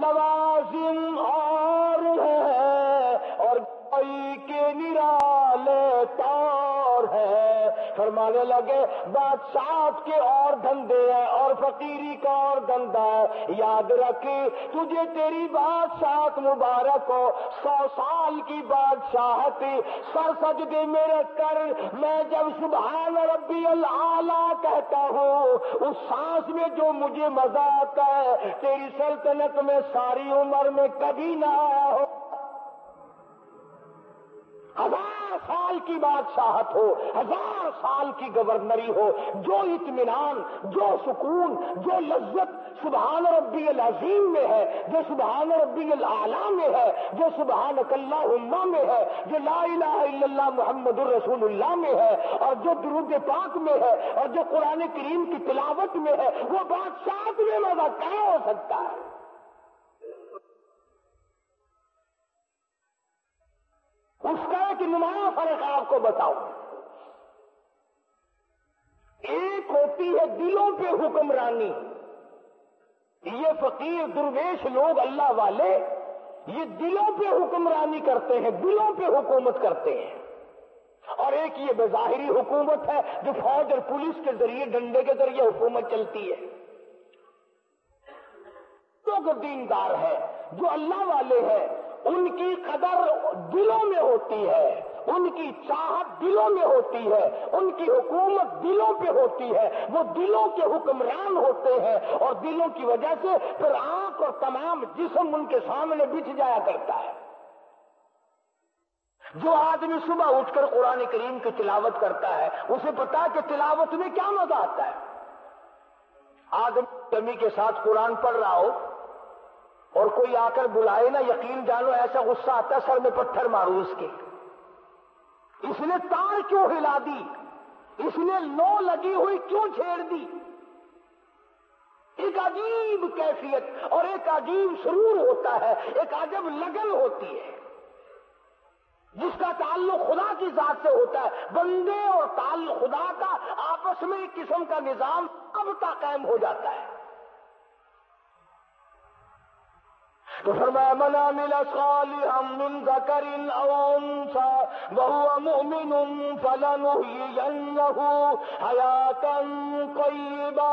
لوازم اور ہے اور کوئی کے نرالے طور ہے۔ فرمانے لگے بادشاہت کے اور دھندے ہیں اور فقیری کا اور دھندا ہے، یاد رکھ تجھے تیری بادشاہت مبارک ہو، 100 سال کی بادشاہت سر سجدے میں رکھ کر میں جب سبحان ربی الاعلیٰ کہتا ہوں، اس سانس میں جو مجھے مزہ آتا ہے تیری سلطنت میں ساری عمر میں کبھی نہ آیا ہو۔ 1000 سال کی بادشاہت ہو، 1000 سال کی گورنری ہو، جو اطمینان، جو سکون، جو لذت سبحان ربی العظیم میں ہے، جو سبحان ربی الاعلیٰ میں ہے، جو سبحانک اللہم میں ہے، جو لا الہ الا اللہ محمد الرسول اللہ میں ہے، اور جو درود پاک میں ہے، اور جو قرآن کریم کی تلاوت میں ہے، وہ بادشاہت میں مزہ کیا ہو سکتا ہے؟ اس کا ایک نمایاں فرق آپ کو بتاؤ۔ ایک ہوتی ہے دلوں پہ حکمرانی، یہ فقیر درویش لوگ اللہ والے یہ دلوں پہ حکمرانی کرتے ہیں، دلوں پہ حکومت کرتے ہیں، اور ایک یہ بظاہری حکومت ہے جو فوج اور پولیس کے ذریعے ڈنڈے کے ذریعے حکومت چلتی ہے۔ جو دیندار ہے، جو اللہ والے ہیں، ان کی قدر دلوں میں ہوتی ہے، ان کی چاہت دلوں میں ہوتی ہے، ان کی حکومت دلوں پہ ہوتی ہے، وہ دلوں کے حکمران ہوتے ہیں، اور دلوں کی وجہ سے پھر آنکھ اور تمام جسم ان کے سامنے بچھ جایا کرتا ہے۔ جو آدمی صبح اٹھ کر قرآن کریم کی تلاوت کرتا ہے اسے پتا ہے کہ تلاوت میں کیا مزہ آتا ہے۔ آدمی کمی کے ساتھ قرآن پڑھ رہا ہو اور کوئی آ کر بلائے نا، یقین جانو ایسا غصہ آتا ہے سر میں پتھر مارو اس کے، اس نے تار کیوں ہلا دی، اس نے لو لگی ہوئی کیوں چھیڑ دی۔ ایک عجیب کیفیت اور ایک عجیب سرور ہوتا ہے، ایک عجب لگن ہوتی ہے جس کا تعلق خدا کی ذات سے ہوتا ہے۔ بندے اور تعلق خدا کا آپس میں ایک قسم کا نظام رابطہ قائم ہو جاتا ہے۔ تو فرمایا من عمل صالحا من ذکر او انثى وهو مؤمن فلنحيينه حیاتا طیبہ،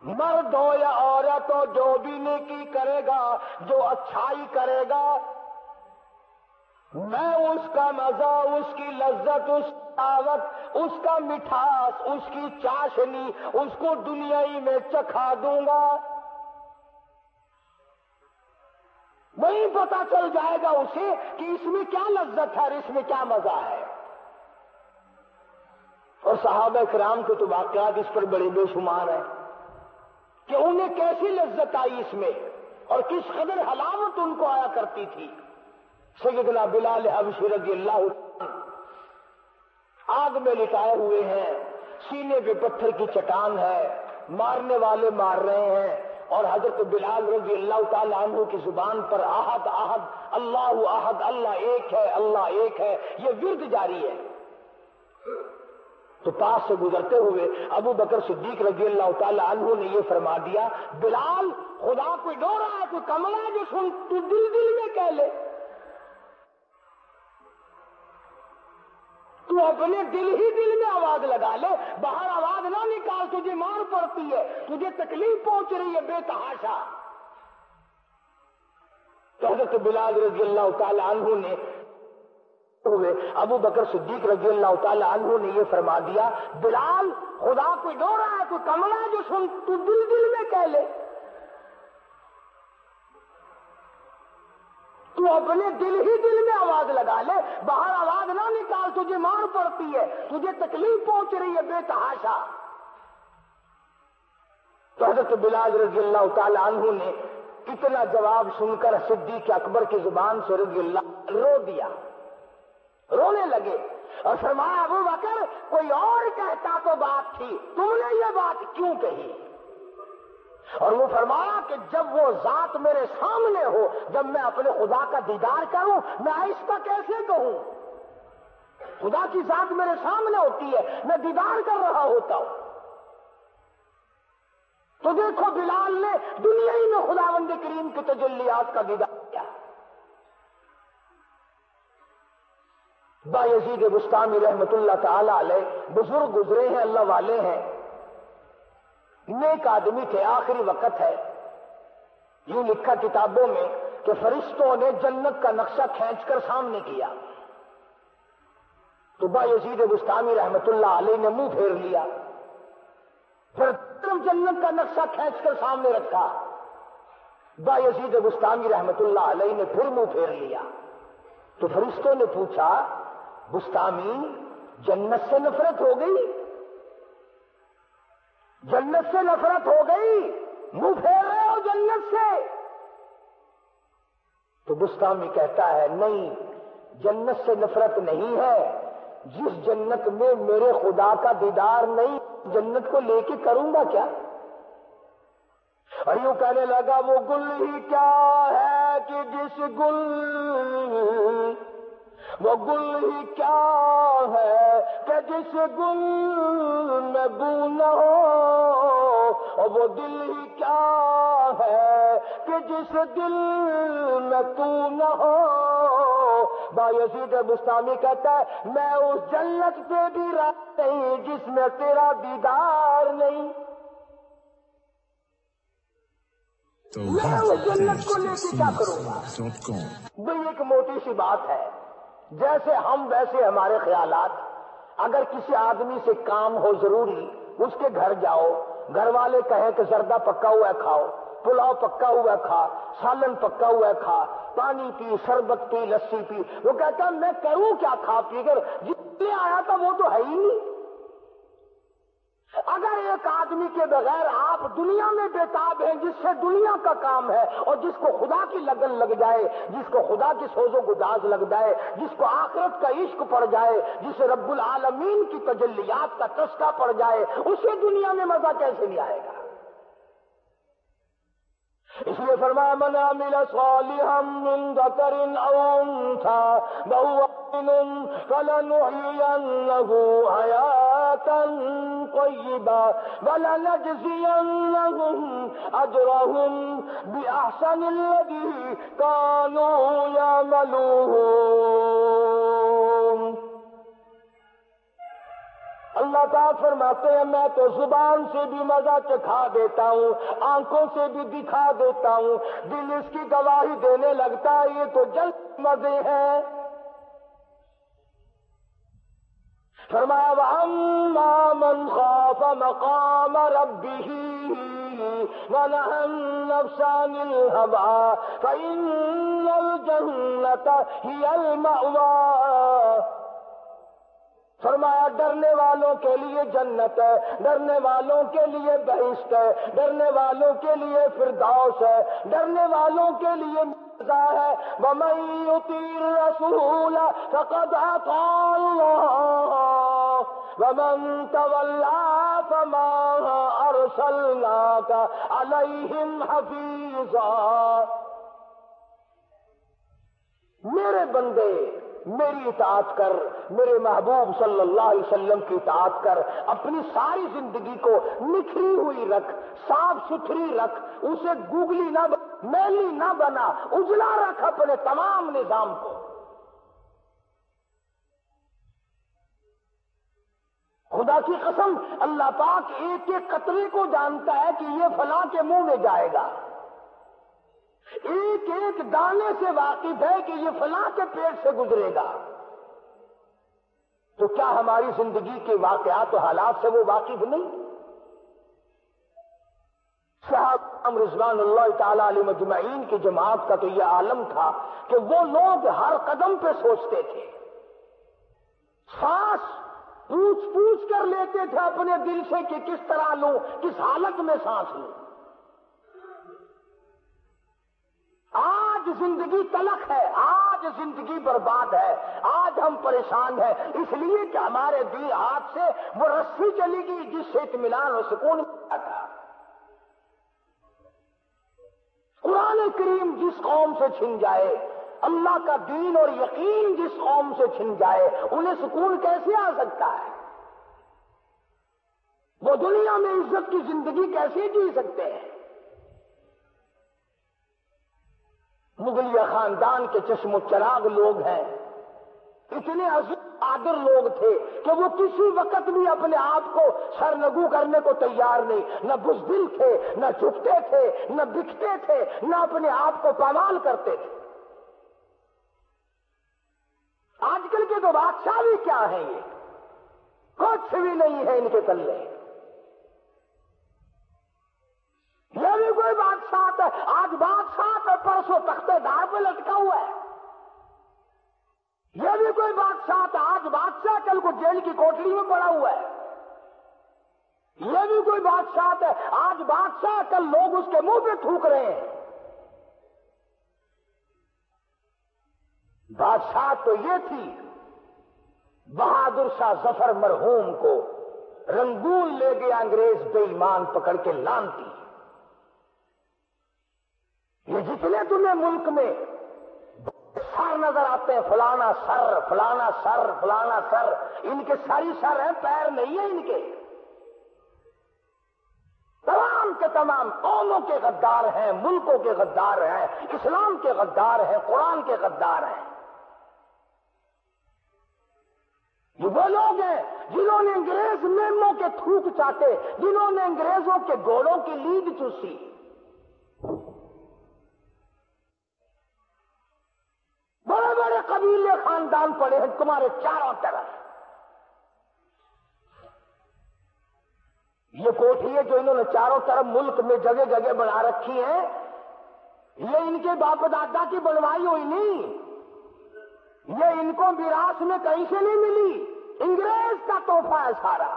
مرد ہو یا عورت ہو جو بھی نیکی کرے گا، جو اچھائی کرے گا، میں اس کا مزہ، اس کی لذت، اس کی طاقت، اس کا مٹھاس، اس کی چاشنی اس کو دنیائی میں چکھا دوں گا۔ وہیں پتا چل جائے گا اسے کہ اس میں کیا لذت ہے اور اس میں کیا مزہ ہے۔ اور صحابہ کرام کے تو واقعات اس پر بڑے بے شمار ہیں کہ انہیں کیسی لذت آئی اس میں اور کس قدر حلاوت ان کو آیا کرتی تھی۔ سیدنا بلال حبشی رضی اللہ عنہ آگ میں لٹائے ہوئے ہیں، سینے پہ پتھر کی چٹان ہے، مارنے والے مار رہے ہیں، اور حضرت بلال رضی اللہ تعالی عنہ کی زبان پر احد احد اللہ احد، اللہ ایک ہے، اللہ ایک ہے، یہ ورد جاری ہے۔ تو پاس سے گزرتے ہوئے ابو بکر صدیق رضی اللہ تعالی عنہ نے یہ فرما دیا، بلال خدا کوئی ڈو رہا ہے، کوئی کملا ہے جو سن تو دل دل میں کہہ لے، تو اپنے دل ہی دل میں آواز لگا لے، باہر آواز نہ نکال، تجھے مار پڑتی ہے، تجھے تکلیف پہنچ رہی ہے بے تحاشا۔ تو حضرت بلال رضی اللہ تعالی عنہ نے ہوئے ابو بکر صدیق رضی اللہ تعالی عنہ نے یہ فرما دیا، بلال خدا کوئی ڈو رہا ہے، کوئی کملا جو سن تو دل دل میں کہہ لے، تو اپنے دل ہی دل میں آواز لگا لے، باہر آواز نہ نکال، تجھے مار پڑتی ہے، تجھے تکلیف پہنچ رہی ہے بے تحاشا۔ تو حضرت بلال رضی اللہ تعالی عنہ نے اتنا جواب سن کر صدیق اکبر کی زبان سے رضی اللہ رو دیا، رونے لگے اور فرمایا ابو بکر کوئی اور کہتا تو بات تھی، تم نے یہ بات کیوں کہی؟ اور وہ فرمایا کہ جب وہ ذات میرے سامنے ہو، جب میں اپنے خدا کا دیدار کروں، میں آہستہ کیسے کہوں؟ خدا کی ذات میرے سامنے ہوتی ہے، میں دیدار کر رہا ہوتا ہوں۔ تو دیکھو بلال نے دنیا ہی میں خداوند کریم کے تجلیات کا دیدار کیا. بایزید بستامی رحمت اللہ تعالی علیہ بزرگ گزرے ہیں، اللہ والے ہیں، نیک آدمی تھے، آخری وقت ہے. یوں لکھا کتابوں میں کہ فرشتوں نے جنت کا نقشہ کھینچ کر سامنے کیا تو بایزید بستامی رحمت اللہ علیہ نے منہ پھیر لیا. پھر جنت کا نقشہ کھینچ کر سامنے رکھا. بایزید بستامی رحمت اللہ علیہ نے پھر منہ پھیر لیا. تو فرشتوں نے پوچھا بستامی جنت سے نفرت ہو گئی؟ جنت سے نفرت ہو گئی؟ منہ پھیر رہے ہو جنت سے؟ تو بستامی کہتا ہے نہیں، جنت سے نفرت نہیں ہے، جس جنت میں میرے خدا کا دیدار نہیں، جنت کو لے کے کروں گا کیا؟ اور یوں کہنے لگا وہ گل ہی کیا ہے کہ جس گل، وہ گل ہی کیا ہے کہ جس گل میں بو نہ ہو، اور وہ دل ہی کیا ہے کہ جس دل میں تو نہ ہو. بایزید بستامی کہتا ہے میں اس جنت پہ بھی راضی نہیں جس میں تیرا دیدار نہیں. میں اس جنت کو لے کے کیا کروں گا؟ بھئی ایک موٹی سی بات ہے، جیسے ہم ویسے ہمارے خیالات. اگر کسی آدمی سے کام ہو ضروری، اس کے گھر جاؤ، گھر والے کہیں کہ زردہ پکا ہوا کھاؤ، پلاؤ پکا ہوا کھا، سالن پکا ہوا کھا، پانی پی، شربت پی، لسی پی، وہ کہتا ہے میں کروں کیا کھا پی کر، جتنے آیا تھا وہ تو ہے ہی نہیں. اگر ایک آدمی کے بغیر آپ دنیا میں بےتاب ہیں، جس سے دنیا کا کام ہے، اور جس کو خدا کی لگن لگ جائے، جس کو خدا کی سوز و گداز لگ جائے، جس کو آخرت کا عشق پڑ جائے، جسے رب العالمین کی تجلیات کا چسکا پڑ جائے، اسے دنیا میں مزہ کیسے نہیں آئے گا؟ اس لیے فرمایا من عمل صالحا من ذکر او انثى وهو مؤمن فلنحيينه حياة طيبة ولنجزينهم اجرهم باحسن الذي كانوا يعملون. اللہ تعالیٰ فرماتے ہیں میں تو زبان سے بھی مزہ چکھا دیتا ہوں، آنکھوں سے بھی دکھا دیتا ہوں، دل اس کی گواہی دینے لگتا ہے یہ تو جلد مزے ہیں. فرمایا وَأَمَّا مَنْ خَافَ مَقَامَ رَبِّهِ وَنَهَى النَّفْسَ عَنِ الْهَوَىٰ فَإِنَّ الْجَنَّةَ هِيَ الْمَأْوَىٰ. فرمایا ڈرنے والوں کے لیے جنت ہے، ڈرنے والوں کے لیے بہشت ہے، ڈرنے والوں کے لیے فردوس ہے، ڈرنے والوں کے لیے مزہ ہے. وَمَن يُطِعِ الرَّسُولَ فَقَدْ أَطَاعَ اللَّهَ وَمَن تَوَلَّىٰ فَمَا أَرْسَلْنَاكَ عَلَيْهِمْ حَفِيظًا. میرے بندے میری اطاعت کر، میرے محبوب صلی اللہ علیہ وسلم کی اطاعت کر، اپنی ساری زندگی کو نکھری ہوئی رکھ، صاف ستھری رکھ، اسے گوگلی نہ میلی نہ بنا، اجلا رکھ اپنے تمام نظام کو. خدا کی قسم اللہ پاک ایک ایک قطرے کو جانتا ہے کہ یہ فلاں کے منہ میں جائے گا، ایک ایک دانے سے واقف ہے کہ یہ فلاں کے پیٹ سے گزرے گا. تو کیا ہماری زندگی کے واقعات و حالات سے وہ واقف نہیں؟ صحابہ رضوان اللہ تعالی علیہ مجمعین کی جماعت کا تو یہ عالم تھا کہ وہ لوگ ہر قدم پہ سوچتے تھے، سانس پوچھ کر لیتے تھے اپنے دل سے کہ کس طرح لوں، کس حالت میں سانس لوں. آج زندگی تلخ ہے، آج زندگی برباد ہے، آج ہم پریشان ہیں اس لیے کہ ہمارے دل ہاتھ سے وہ رسی چلی گئی جس سے اطمینان و سکون ملتا تھا. قرآن کریم جس قوم سے چھن جائے، اللہ کا دین اور یقین جس قوم سے چھن جائے، انہیں سکون کیسے آ سکتا ہے؟ وہ دنیا میں عزت کی زندگی کیسے جی سکتے ہیں؟ مغلیہ خاندان کے چشم و چراغ لوگ ہیں، اتنے عظیم قادر لوگ تھے کہ وہ کسی وقت بھی اپنے آپ کو سرنگو کرنے کو تیار نہیں، نہ بزدل تھے، نہ جھکتے تھے، نہ بکتے تھے، نہ اپنے آپ کو پامال کرتے تھے۔ آج کل کے تو بادشاہ بھی کیا ہیں، یہ کچھ بھی نہیں ہے ان کے پلے۔ یہ بھی کوئی بادشاہ ہے، آج بادشاہ ہے، پرسوں تختے دار پہ لٹکا ہوا ہے۔ یہ بھی کوئی بادشاہ تھا، آج بادشاہ کل کو جیل کی کوٹری میں پڑا ہوا ہے۔ یہ بھی کوئی بادشاہ ہے، آج بادشاہ کل لوگ اس کے منہ پہ تھوک رہے ہیں۔ بادشاہ تو یہ تھی، بہادر شاہ ظفر مرحوم کو رنگون لے گیا انگریز بے ایمان پکڑ کے لانتی۔ یہ جتنے تمہیں ملک میں سر نظر آتے ہیں، فلانا سر، فلانا سر، فلانا سر، ان کے ساری سر ہیں، پیر نہیں ہیں ان کے۔ تمام کے تمام قوموں کے غدار ہیں، ملکوں کے غدار ہیں، اسلام کے غدار ہیں، قرآن کے غدار ہیں۔ یہ وہ لوگ ہیں جنہوں نے انگریز میموں کے تھوک چاٹے، جنہوں نے انگریزوں کے گھوڑوں کی لید چوسی۔ بڑے بڑے قبیلے خاندان پڑے ہیں تمہارے چاروں طرف۔ یہ کوٹھیاں جو انہوں نے چاروں طرف ملک میں جگہ جگہ بنا رکھی ہیں، یہ ان کے باپ دادا کی بنوائی ہوئی نہیں، یہ ان کو میراث میں کہیں سے نہیں ملی، انگریز کا تحفہ ہے سارا۔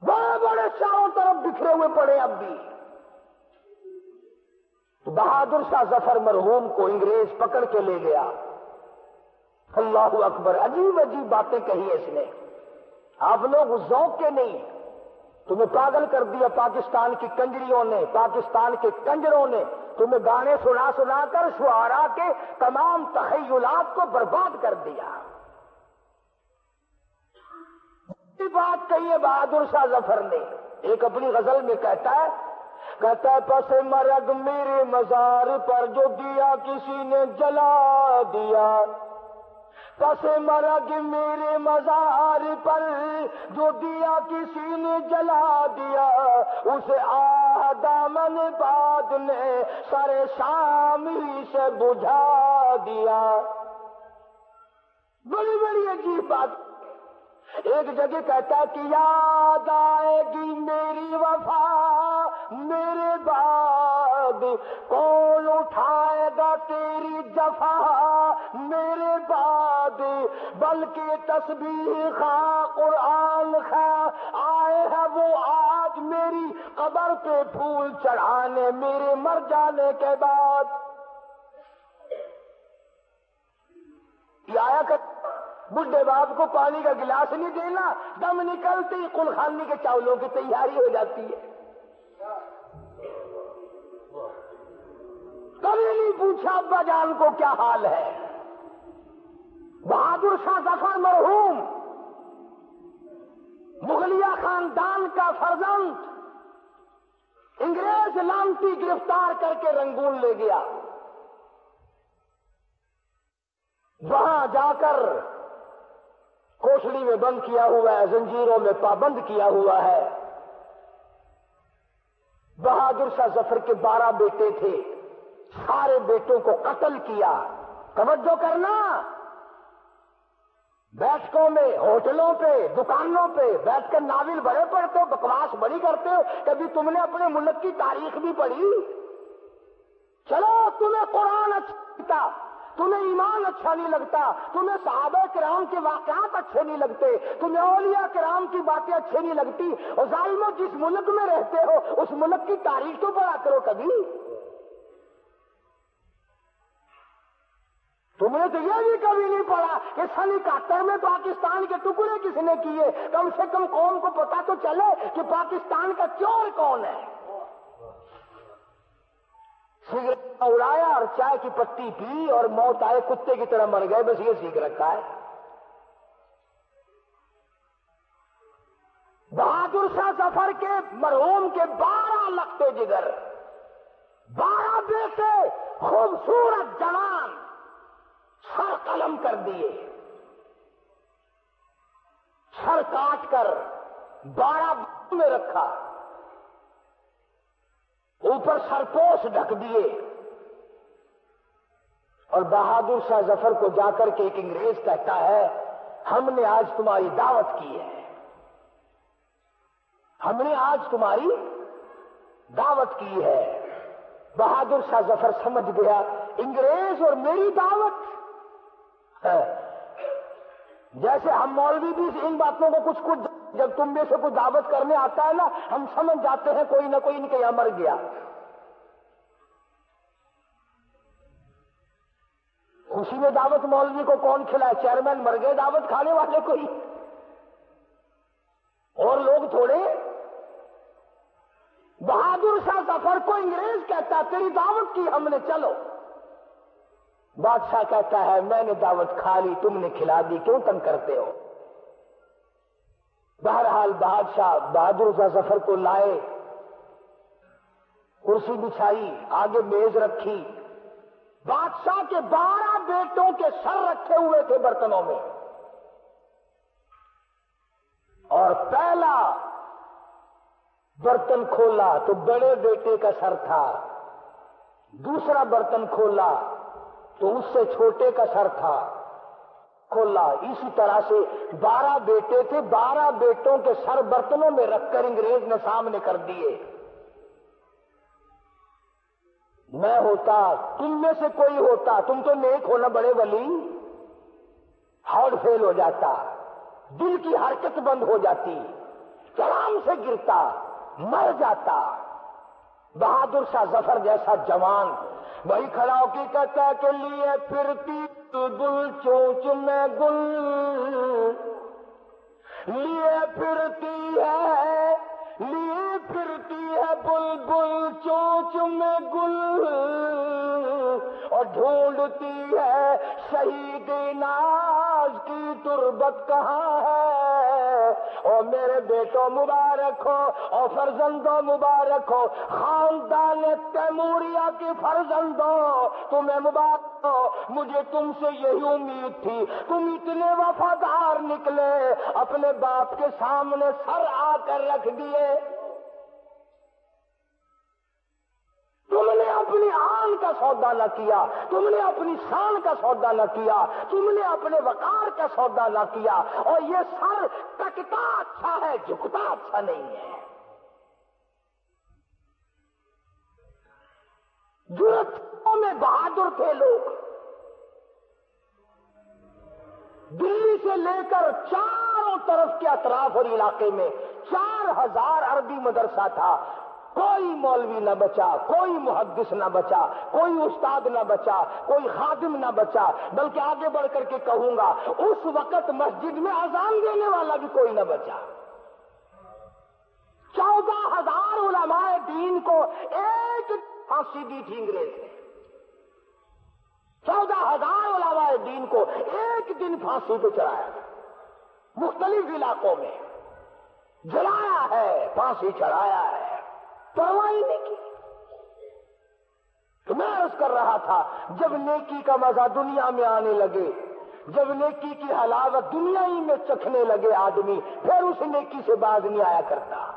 بڑے بڑے چاروں طرف بکھرے ہوئے پڑے اب بھی۔ تو بہادر شاہ ظفر مرحوم کو انگریز پکڑ کے لے گیا۔ اللہ اکبر، عجیب عجیب باتیں کہی اس نے۔ آپ لوگ ذوق کے نہیں، تمہیں پاگل کر دیا پاکستان کی کنجریوں نے، پاکستان کے کنجروں نے، تمہیں گانے سنا سنا کر شعراء کے تمام تخیلات کو برباد کر دیا۔ یہ بات کہی ہے بہادر شاہ ظفر نے، ایک اپنی غزل میں کہتا ہے پس مرگ میرے مزار پر جو دیا کسی نے جلا دیا، پس مرگ میرے مزار پر جو دیا کسی نے جلا دیا، اسے آہ دامن باد نے سر شام ہی سے بجھا دیا۔ بڑی بڑی عجیب بات۔ ایک جگہ کہتا ہے کہ یاد آئے گی میری وفا میرے بعد، کون اٹھائے گا تیری جفا میرے بعد، بلکہ تسبیح خواہ قرآن خواہ آئے ہیں وہ آج میری قبر پہ پھول چڑھانے میرے مر جانے کے بعد۔ یہ آیا کہ بڈھے باپ کو پانی کا گلاس نہیں دینا، دم نکلتے ہی قلخانی کے چاولوں کی تیاری ہو جاتی ہے۔ کبھی نہیں پوچھا ابا جان کو کیا حال ہے۔ بہادر شاہ ظفر مرحوم مغلیہ خاندان کا فرزند انگریز لانتی گرفتار کر کے رنگون لے گیا۔ وہاں جا کر کوٹڑی میں بند کیا ہوا ہے، زنجیروں میں پابند کیا ہوا ہے۔ بہادر شاہ ظفر کے 12 بیٹے تھے، سارے بیٹوں کو قتل کیا۔ توجہ کرنا، بیٹھکوں میں، ہوٹلوں پہ، دکانوں پہ بیٹھ کر ناول بڑے پڑھتے ہو، بکواس بڑی کرتے ہو، کبھی تم نے اپنے ملک کی تاریخ بھی پڑھی؟ چلو تمہیں قرآن اچھا لگتا، تمہیں ایمان اچھا نہیں لگتا، تمہیں صحابہ کرام کے واقعات اچھے نہیں لگتے، تمہیں اولیاء کرام کی باتیں اچھی نہیں لگتی، اور ظالموں جس ملک میں رہتے ہو اس ملک کی تاریخ تو پڑھا کرو کبھی۔ تم نے تو یہ بھی کبھی نہیں پڑھا کہ سن 71 میں پاکستان کے ٹکڑے کس نے کیے، کم سے کم قوم کو پتا تو چلے کہ پاکستان کا چور کون ہے۔ سگریٹ اڑایا اور چائے کی پتی پی اور موت آئے کتے کی طرح مر گئے، بس یہ سیکھ رکھا ہے۔ بہادر شاہ ظفر کے مرحوم کے 12 لختے جگر، 12 بیٹے خوبصورت جوان سر قلم کر دیے، سر کاٹ کر 12 میں رکھا، اوپر سرپوش ڈھک دیے، اور بہادر شاہ ظفر کو جا کر کے ایک انگریز کہتا ہے ہم نے آج تمہاری دعوت کی ہے، ہم نے آج تمہاری دعوت کی ہے۔ بہادر شاہ ظفر سمجھ گیا انگریز اور میری دعوت ہے۔ جیسے ہم مولوی بھی ان باتوں کو کچھ جب تم میں سے کچھ دعوت کرنے آتا ہے نا، ہم سمجھ جاتے ہیں کوئی نہ کوئی ان کے یہاں مر گیا۔ خوشی میں دعوت مولوی کو کون کھلائے؟ چیئرمین مر گئے، دعوت کھانے والے کوئی اور لوگ تھوڑے۔ بہادر شاہ ظفر کو انگریز کہتا تیری دعوت کی ہم نے، چلو۔ بادشاہ کہتا ہے میں نے دعوت کھا لی، تم نے کھلا دی، کیوں تنگ کرتے ہو؟ بہرحال بادشاہ بہادر شاہ ظفر کو لائے، کرسی بچھائی، آگے میز رکھی، بادشاہ کے 12 بیٹوں کے سر رکھے ہوئے تھے برتنوں میں، اور پہلا برتن کھولا تو بڑے بیٹے کا سر تھا، دوسرا برتن کھولا تو اس سے چھوٹے کا سر تھا، کھولا اسی طرح سے 12 بیٹے تھے، 12 بیٹوں کے سر برتنوں میں رکھ کر انگریز نے سامنے کر دیے۔ میں ہوتا، تم میں سے کوئی ہوتا، تم تو نیک ہونا بڑے ولی، ہارٹ فیل ہو جاتا، دل کی حرکت بند ہو جاتی، کلام سے گرتا، مر جاتا۔ بہادر شاہ ظفر جیسا جوان وہی کھڑا ہو کے کہتا کہ لیے پھرتی تو گل چونچ میں گل، لیے پھرتی ہے بلبل چونچ میں گل، اور ڈھونڈتی ہے شہید ناز کی تربت کہاں ہے۔ اور میرے بیٹوں مبارک ہو اور فرزندوں مبارک ہو، خاندان تیموریہ کی فرزندوں تمہیں مبارک ہو، مجھے تم سے یہی امید تھی، تم اتنے وفادار نکلے، اپنے باپ کے سامنے سر آ کر رکھ دیے۔ تم نے اپنی آن کا سودا نہ کیا، تم نے اپنی شان کا سودا نہ کیا، تم نے اپنے وقار کا سودا نہ کیا، اور یہ سر کٹتا اچھا ہے، جھکتا اچھا نہیں ہے۔ جرتوں میں بہادر تھے لوگ، دلی سے لے کر چاروں طرف کے اطراف اور علاقے میں 4000 عربی مدرسہ تھا، کوئی مولوی نہ بچا، کوئی محدث نہ بچا، کوئی استاد نہ بچا، کوئی خادم نہ بچا، بلکہ آگے بڑھ کر کے کہوں گا اس وقت مسجد میں اذان دینے والا بھی کوئی نہ بچا۔ 14,000 علماء دین کو ایک پھانسی دی تھی انگریز نے، 14,000 علماء دین کو ایک دن پھانسی پہ چڑھایا، مختلف علاقوں میں جلایا ہے، پھانسی چڑھایا ہے، پرواہ نہیں کی۔ تو میں عرض کر رہا تھا جب نیکی کا مزہ دنیا میں آنے لگے، جب نیکی کی حلاوت دنیا ہی میں چکھنے لگے آدمی، پھر اس نیکی سے باز نہیں آیا کرتا۔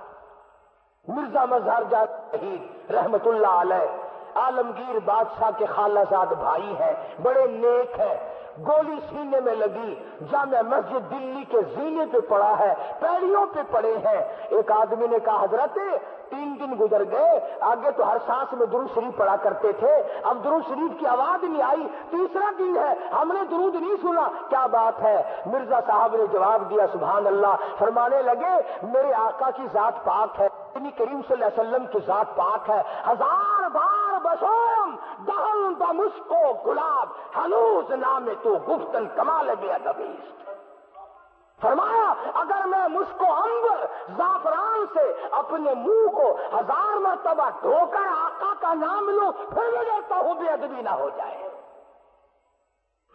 مرزا مظہر شہید رحمت اللہ علیہ عالمگیر بادشاہ کے خالہ زاد بھائی ہیں، بڑے نیک ہیں، گولی سینے میں لگی، جامع مسجد دلی کے زینے پہ پڑا ہے، پیڑیوں پہ پڑے ہیں۔ ایک آدمی نے کہا حضرت 3 دن گزر گئے، آگے تو ہر سانس میں درود شریف پڑھا کرتے تھے، اب درود شریف کی آواز نہیں آئی، تیسرا دن ہے ہم نے درود نہیں سنا، کیا بات ہے؟ مرزا صاحب نے جواب دیا سبحان اللہ، فرمانے لگے میرے آقا کی ذات پاک ہے، نبی کریم صلی اللہ علیہ وسلم کی ذات پاک ہے، 1000 بار بشوم دہن بمشکو گلاب ہنوز نام تو گفتن کمال بے ادبیست۔ فرمایا اگر میں مشک و عنبر زعفران سے اپنے منہ کو 1000 مرتبہ دھو کر آقا کا نام لوں پھر میں ڈرتا ہوں بے ادبی نہ ہو جائے۔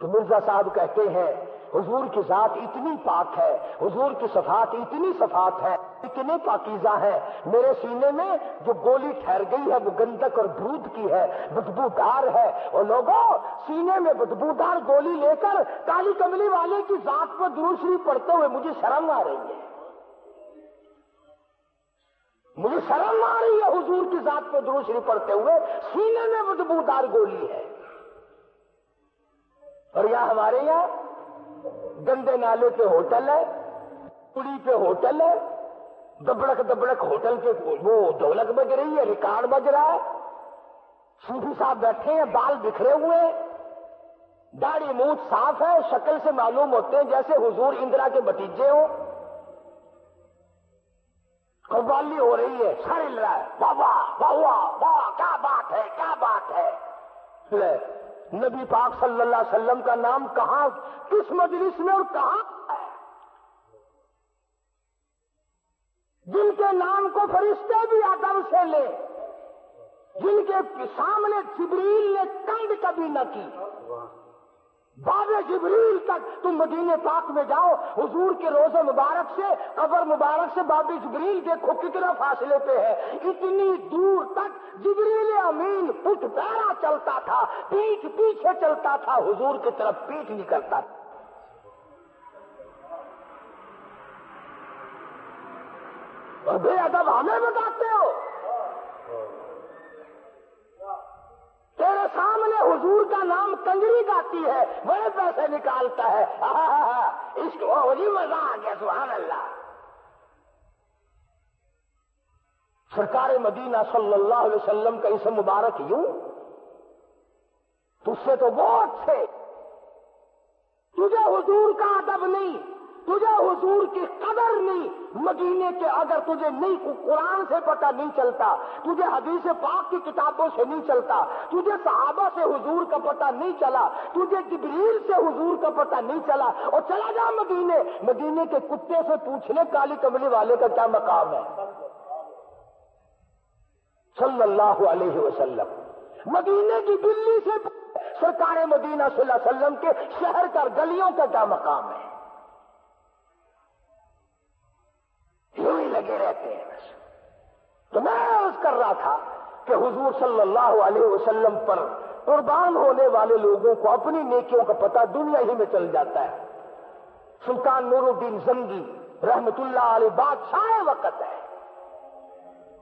تو مرزا صاحب کہتے ہیں حضور کی ذات اتنی پاک ہے، حضور کی صفات اتنی صفات ہے، اتنے پاکیزہ ہیں، میرے سینے میں جو گولی ٹھہر گئی ہے وہ گندک اور برود کی ہے، بدبودار ہے۔ اور لوگوں، سینے میں بدبودار گولی لے کر کالی کملی والے کی ذات پر درود شریف پڑھتے ہوئے مجھے شرم آ رہی ہے، مجھے شرم آ رہی ہے حضور کی ذات پر درود شریف پڑھتے ہوئے، سینے میں بدبودار گولی ہے۔ اور یہاں ہمارے یہاں گندے نالے پہ ہوٹل ہے، پوڑی پہ ہوٹل ہے، دبڑک دبڑک ہوٹل کے وہ ڈھولک بج رہی ہے، ریکارڈ بج رہا ہے، صوفی صاحب بیٹھے ہیں، بال بکھرے ہوئے ہیں، داڑھی منہ صاف ہے، شکل سے معلوم ہوتے ہیں جیسے حضور اندرا کے بھتیجے ہوں، قوالی ہو رہی ہے، سر ہل رہا ہے، واہ واہ واہ واہ واہ، کیا بات ہے کیا بات ہے۔ نبی پاک صلی اللہ علیہ وسلم کا نام کہاں، کس مجلس میں اور کہاں ہے؟ جن کے نام کو فرشتے بھی ادب سے لے، جن کے سامنے جبریل نے کنگ کبھی نہ کی، باب جبریل تک تم مدینے پاک میں جاؤ، حضور کے روزے مبارک سے قبر مبارک سے باب جبریل دیکھو کتنا فاصلے پہ ہے، اتنی دور تک جبریل امین پٹ پیرا چلتا تھا، پیٹھ پیچھے چلتا تھا، حضور کی طرف پیٹھ نہیں کرتا تھا۔ اور بے ادب ہمیں بتاتے ہو، تیرے سامنے حضور کا نام کنجری گاتی ہے، بڑے پیسے نکالتا ہے، اس کو وہی مزہ آ گیا، سبحان اللہ۔ سرکار مدینہ صلی اللہ علیہ وسلم کا اسم مبارک یوں، تجھ سے تو بہت تھے، تجھے حضور کا ادب نہیں، تجھے حضور کی قدر نہیں، مدینے کے اگر تجھے نہیں قرآن سے پتہ نہیں چلتا، تجھے حدیث پاک کی کتابوں سے نہیں چلتا، تجھے صحابہ سے حضور کا پتہ نہیں چلا، تجھے جبریل سے حضور کا پتہ نہیں چلا، اور چلا جا مدینے کے کتے سے پوچھنے کالی کملی والے کا کیا مقام ہے صلی اللہ علیہ وسلم۔ مدینے کی بلی سے سرکار مدینہ صلی اللہ علیہ وسلم کے شہر کا گلیوں کا کیا مقام ہے؟ یوں ہی لگے رہتے ہیں بس۔ تو میں عرض کر رہا تھا کہ حضور صلی اللہ علیہ وسلم پر قربان ہونے والے لوگوں کو اپنی نیکیوں کا پتہ دنیا ہی میں چل جاتا ہے۔ سلطان نور الدین زنگی رحمت اللہ علیہ بادشاہ وقت ہے،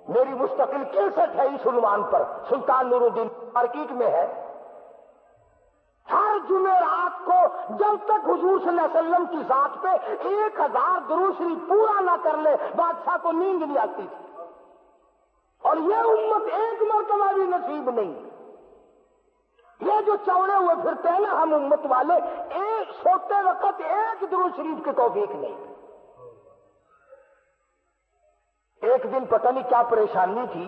میری مستقل کیسٹ ہے اس عنوان پر، سلطان نور الدین مارکیٹ میں ہے۔ ہر جمعرات کو جب تک حضور صلی اللہ علیہ وسلم کی ذات پہ 1000 درود شریف پورا نہ کر لے بادشاہ کو نیند نہیں آتی تھی، اور یہ امت ایک مرتبہ بھی نصیب نہیں۔ یہ جو چوڑے ہوئے پھرتے ہیں نا ہم امت والے، ایک سوتے وقت ایک درود شریف کی توفیق نہیں۔ ایک دن پتہ نہیں کیا پریشانی تھی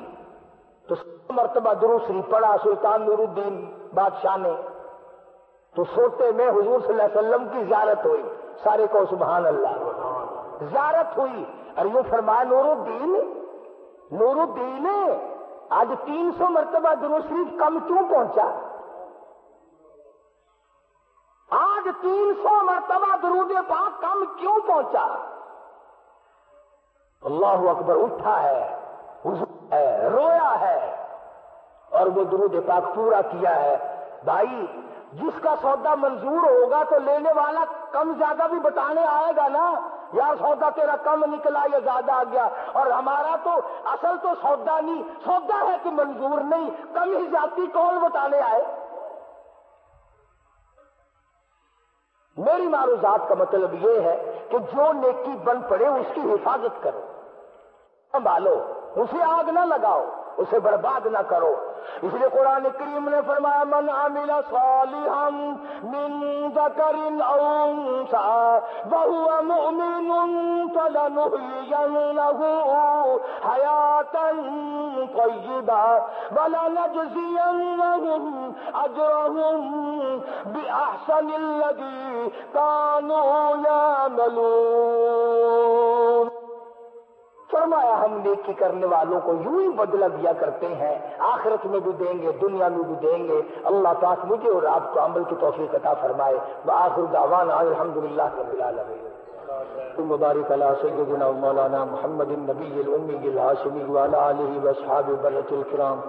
تو مرتبہ درود شریف پڑھا سلطان نور الدین بادشاہ نے، تو سوتے میں حضور صلی اللہ علیہ وسلم کی زیارت ہوئی، سارے کو سبحان اللہ، زیارت ہوئی، اور یوں فرمایا نور الدین آج 300 مرتبہ درود شریف کم کیوں پہنچا؟ آج 300 مرتبہ درود پاک کم کیوں پہنچا؟ اللہ اکبر، اٹھا ہے، حضور ہے، رویا ہے، اور وہ درود پاک پورا کیا ہے۔ بھائی جس کا سودا منظور ہوگا تو لینے والا کم زیادہ بھی بتانے آئے گا نا، یار سودا تیرا کم نکلا یا زیادہ آ گیا، اور ہمارا تو اصل تو سودا نہیں، سودا ہے کہ منظور نہیں، کم ہی زیادتی کون بتانے آئے؟ میری معروضات کا مطلب یہ ہے کہ جو نیکی بن پڑے اس کی حفاظت کرو، سنبھالو، اسے آگ نہ لگاؤ، اسے برباد نہ کرو۔ اس لیے قرآن کریم نے فرمایا من عمل صالحا من ذکر او انثى وهو مؤمن فلنحيينه حياة طيبة ولنجزينهم اجرهم بأحسن الذي كانوا يعملون۔ فرمایا ہم نیکی کرنے والوں کو یوں ہی بدلہ دیا کرتے ہیں، آخرت میں بھی دیں گے، دنیا میں بھی دیں گے۔ اللہ پاک مجھے اور آپ کو عمل کی توفیق عطا فرمائے۔ وآخر دعوانا الحمدللہ رب العالمین۔ مبارک علی سیدنا مولانا محمد النبی الأمی الہاشمی وعلی آلہ واصحابہ برۃ الکرام۔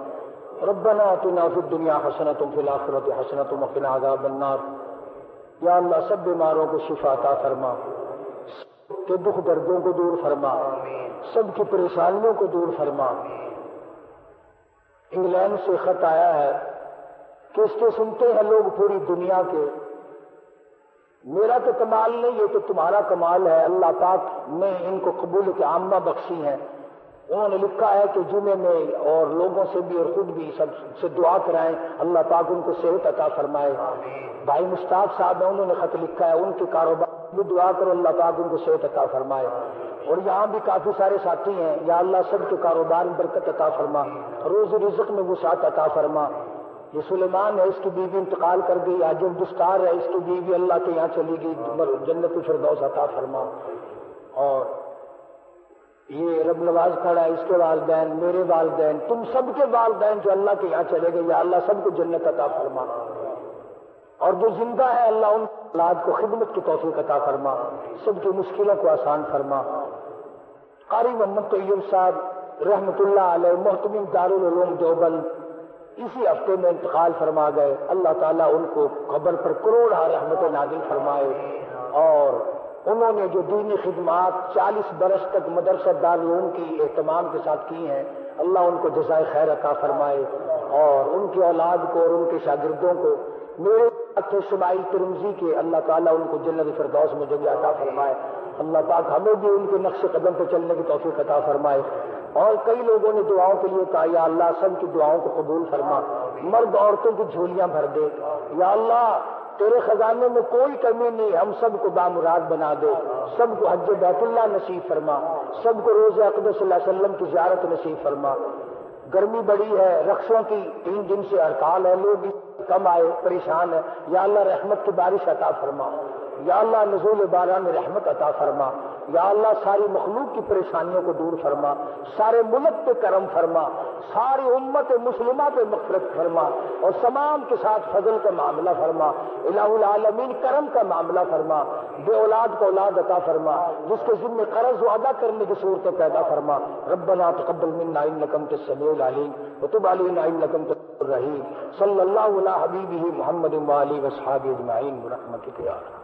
ربنا آتنا فی الدنیا حسنۃ وفی الآخرۃ حسنۃ وقنا عذاب النار۔ یا اللہ سب بیماروں کو شفا عطا فرما، کہ دکھ دردوں کو دور فرما، سب کی پریشانیوں کو دور فرما۔ انگلینڈ سے خط آیا ہے کہ اس کے سنتے ہیں لوگ پوری دنیا کے، میرا تو کمال نہیں، یہ تو تمہارا کمال ہے۔ اللہ پاک نے ان کو قبول کے عامہ بخشی ہیں۔ انہوں نے لکھا ہے کہ جمعے میں اور لوگوں سے بھی اور خود بھی سب سے دعا کرائیں، اللہ پاک ان کو صحت عطا فرمائے۔ بھائی مشتاق صاحب ہیں، انہوں نے خط لکھا ہے، ان کے کاروبار بھی دعا کرو، اللہ پاک ان کو صحت عطا فرمائے۔ اور یہاں بھی کافی سارے ساتھی ہیں، یا اللہ سب کے کاروبار میں برکت عطا فرما، روز رزق میں وسعت عطا فرما۔ یہ سلیمان ہے، اس کی بیوی انتقال کر گئی، عاجل دستار ہے، اس کی بیوی اللہ کے یہاں چلی گئی، جنت الفردوس عطا فرما۔ اور یہ رب نواز کھڑا ہے، اس کے والدین، میرے والدین، تم سب کے والدین جو اللہ کے یہاں چلے گئے، یا اللہ سب کو جنت عطا فرما۔ اور جو زندہ ہے اللہ ان اولاد کو خدمت کی توفیق عطا فرما، سب کی مشکلوں کو آسان فرما۔ قاری محمد طیب صاحب رحمت اللہ علیہ محتمم دارالعلوم دیوبند اسی ہفتے میں انتقال فرما گئے، اللہ تعالیٰ ان کو قبر پر کروڑ رحمت نازل فرمائے۔ اور انہوں نے جو دینی خدمات 40 برس تک مدرسہ دارالعلوم کی اہتمام کے ساتھ کی ہیں، اللہ ان کو جزائے خیر عطا فرمائے، اور ان کی اولاد کو اور ان کے شاگردوں کو، میرے ساتھ شمائل ترمذی کے، اللہ تعالیٰ ان کو جنت الفردوس میں جگہ عطا فرمائے۔ اللہ پاک ہمیں بھی ان کے نقش قدم پہ چلنے کی توفیق عطا فرمائے۔ اور کئی لوگوں نے دعاؤں کے لیے کہا، یا اللہ سب کی دعاؤں کو قبول فرما، مرد عورتوں کی جھولیاں بھر دے، یا اللہ تیرے خزانے میں کوئی کمی نہیں، ہم سب کو بامراد بنا دے، سب کو حج بیت اللہ نصیب فرما، سب کو روز اقدس صلی اللہ علیہ وسلم کی زیارت نصیب فرما۔ گرمی بڑی ہے، رقصوں کی 3 دن سے ہڑتال ہے، لوگ کم آئے، پریشان ہے، یا اللہ رحمت کی بارش عطا فرما، یا اللہ نزول باران رحمت عطا فرما، یا اللہ ساری مخلوق کی پریشانیوں کو دور فرما، سارے ملک پہ کرم فرما، ساری امت مسلمہ پہ مغفرت فرما، اور تمام کے ساتھ فضل کا معاملہ فرما، الہ العالمین کرم کا معاملہ فرما، بے اولاد کو اولاد عطا فرما، جس کے ذمہ قرض و ادا کرنے کی صورتیں پیدا فرما۔ ربنا تقبل منا انک انت السمیع العلیم وتب علینا انک انت الرحیم۔ صلی اللہ علی حبیبہ محمد و آلہ و اصحابہ اجمعین برحمتک یا ارحم۔